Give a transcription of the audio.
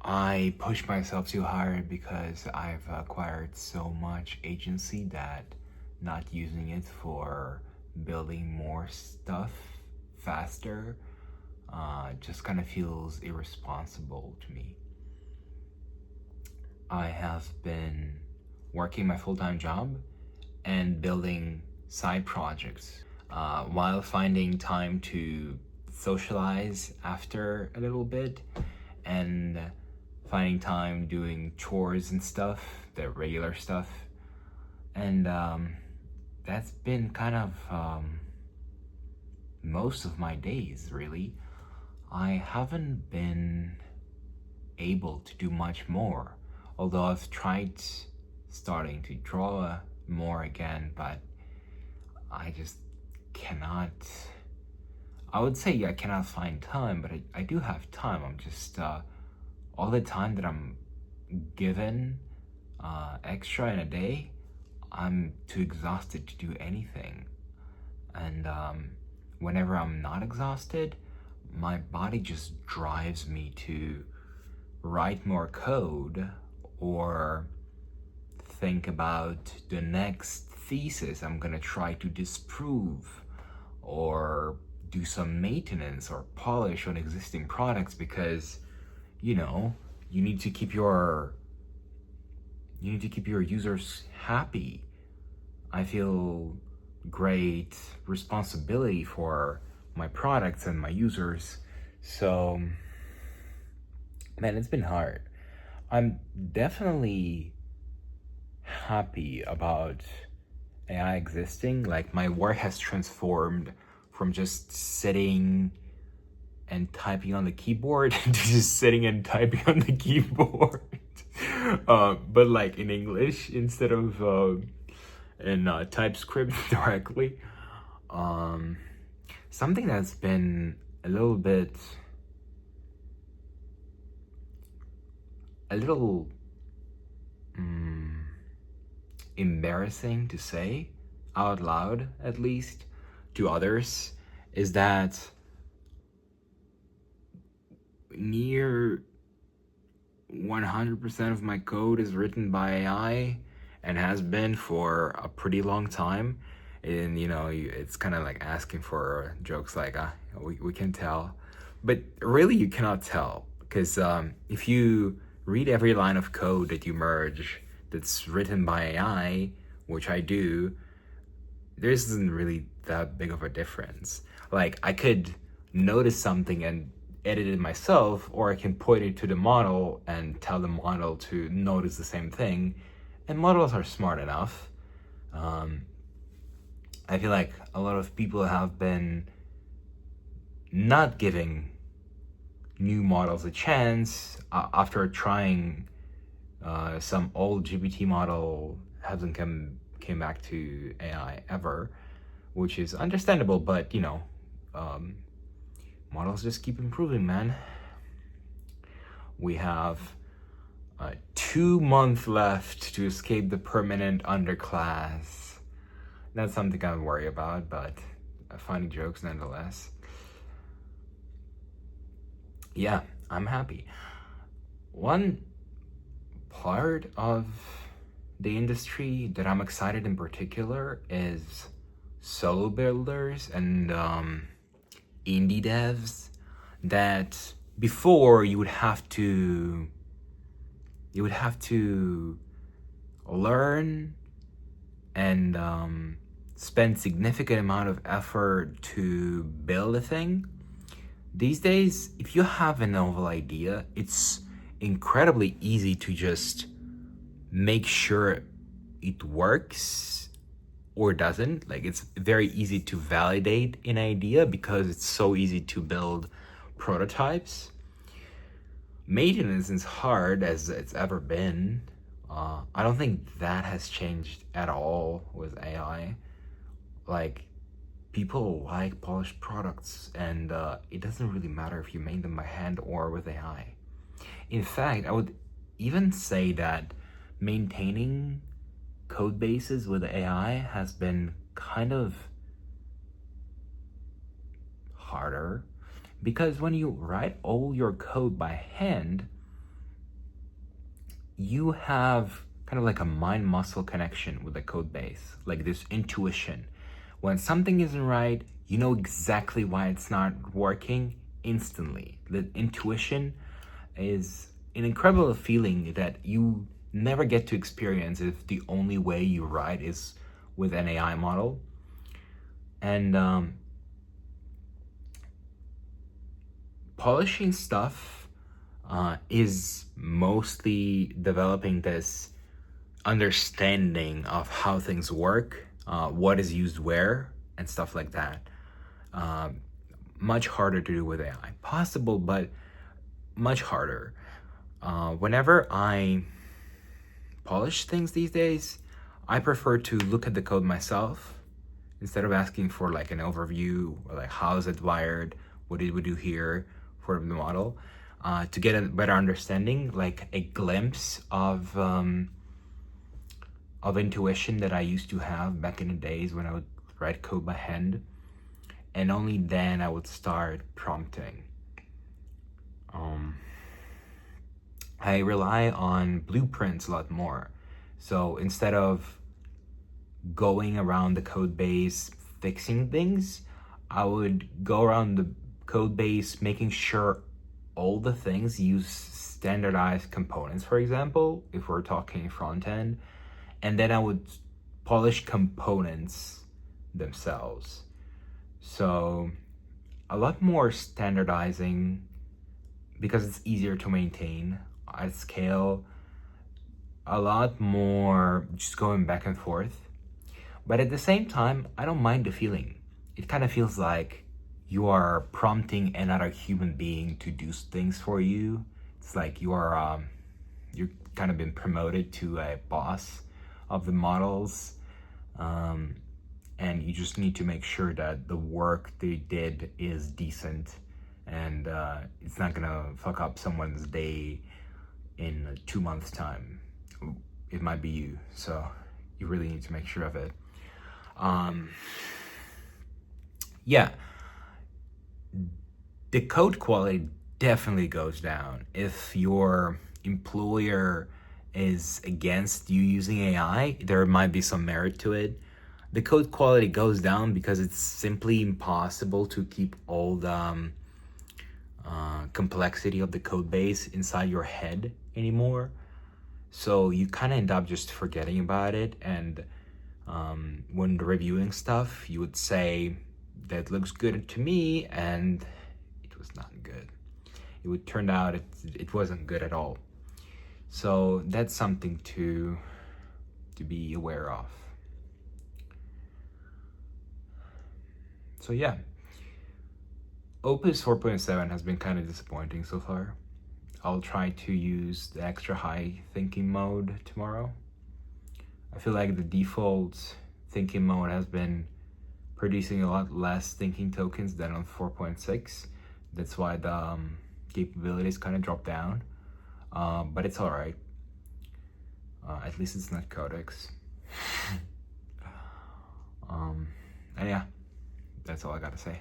I push myself too hard because I've acquired so much agency that not using it for building more stuff faster just kind of feels irresponsible to me. I have been working my full time job and building side projects while finding time to socialize after a little bit and finding time doing chores and stuff, the regular stuff. And that's been kind of most of my days, really. I haven't been able to do much more, although I've tried starting to draw more again, but I just cannot. I would say I cannot find time, but I do have time. I'm just all the time that I'm given extra in a day, I'm too exhausted to do anything. And whenever I'm not exhausted, my body just drives me to write more code or think about the next thesis I'm gonna try to disprove or do some maintenance or polish on existing products because you need to keep your users happy. I feel great responsibility for my products and my users. So, man, it's been hard. I'm definitely happy about AI existing. Like, my work has transformed from just sitting and typing on the keyboard to just sitting and typing on the keyboard. But like in English instead of in TypeScript directly. Something that's been a little embarrassing to say out loud, at least to others, is that near 100% of my code is written by AI and has been for a pretty long time. And it's kind of like asking for jokes like, we can tell. But really, you cannot tell because if you read every line of code that you merge that's written by AI, which I do, there isn't really that big of a difference. Like, I could notice something and edit it myself, or I can point it to the model and tell the model to notice the same thing. And models are smart enough. I feel like a lot of people have been not giving new models a chance after trying some old GPT model hasn't came back to AI ever, which is understandable, but models just keep improving, man. We have 2 months left to escape the permanent underclass. That's something I worry about, but funny jokes nonetheless. Yeah, I'm happy. One part of the industry that I'm excited in particular is solo builders and indie devs that before you would have to learn and spend significant amount of effort to build a thing. These days, if you have a novel idea, it's incredibly easy to just make sure it works or doesn't. Like, it's very easy to validate an idea because it's so easy to build prototypes. Maintenance is hard as it's ever been. I don't think that has changed at all with AI. Like, people like polished products, and it doesn't really matter if you made them by hand or with AI. In fact, I would even say that maintaining code bases with AI has been kind of harder because when you write all your code by hand, you have kind of like a mind muscle connection with the code base, like this intuition. When something isn't right, you know exactly why it's not working instantly. The intuition is an incredible feeling that you never get to experience if the only way you write is with an AI model. And polishing stuff is mostly developing this understanding of how things work, what is used where, and stuff like that. Much harder to do with AI. Possible, but much harder. Whenever I polish things these days, I prefer to look at the code myself instead of asking for like an overview or like how is it wired, what did we do here for the model, to get a better understanding, like a glimpse of intuition that I used to have back in the days when I would write code by hand, and only then I would start prompting. I rely on blueprints a lot more. So instead of going around the code base fixing things, I would go around the code base making sure all the things use standardized components, for example, if we're talking front end, and then I would polish components themselves. So a lot more standardizing because it's easier to maintain at scale, a lot more just going back and forth. But at the same time, I don't mind the feeling. It kind of feels like you are prompting another human being to do things for you. It's like you're kind of been promoted to a boss of the models, and you just need to make sure that the work they did is decent, and it's not gonna fuck up someone's day in 2 months' time. It might be you, so you really need to make sure of it. Yeah, the code quality definitely goes down if your employer is against you using AI. There might be some merit to it. The code quality goes down because it's simply impossible to keep all the complexity of the code base inside your head anymore. So you kind of end up just forgetting about it. And when reviewing stuff, you would say, that looks good to me, and it was not good. It would turn out it wasn't good at all. So that's something to be aware of. So yeah, Opus 4.7 has been kind of disappointing so far. I'll try to use the extra high thinking mode tomorrow. I feel like the default thinking mode has been producing a lot less thinking tokens than on 4.6. That's why the capabilities kind of dropped down. But it's alright. At least it's not Codex. And yeah, that's all I gotta say.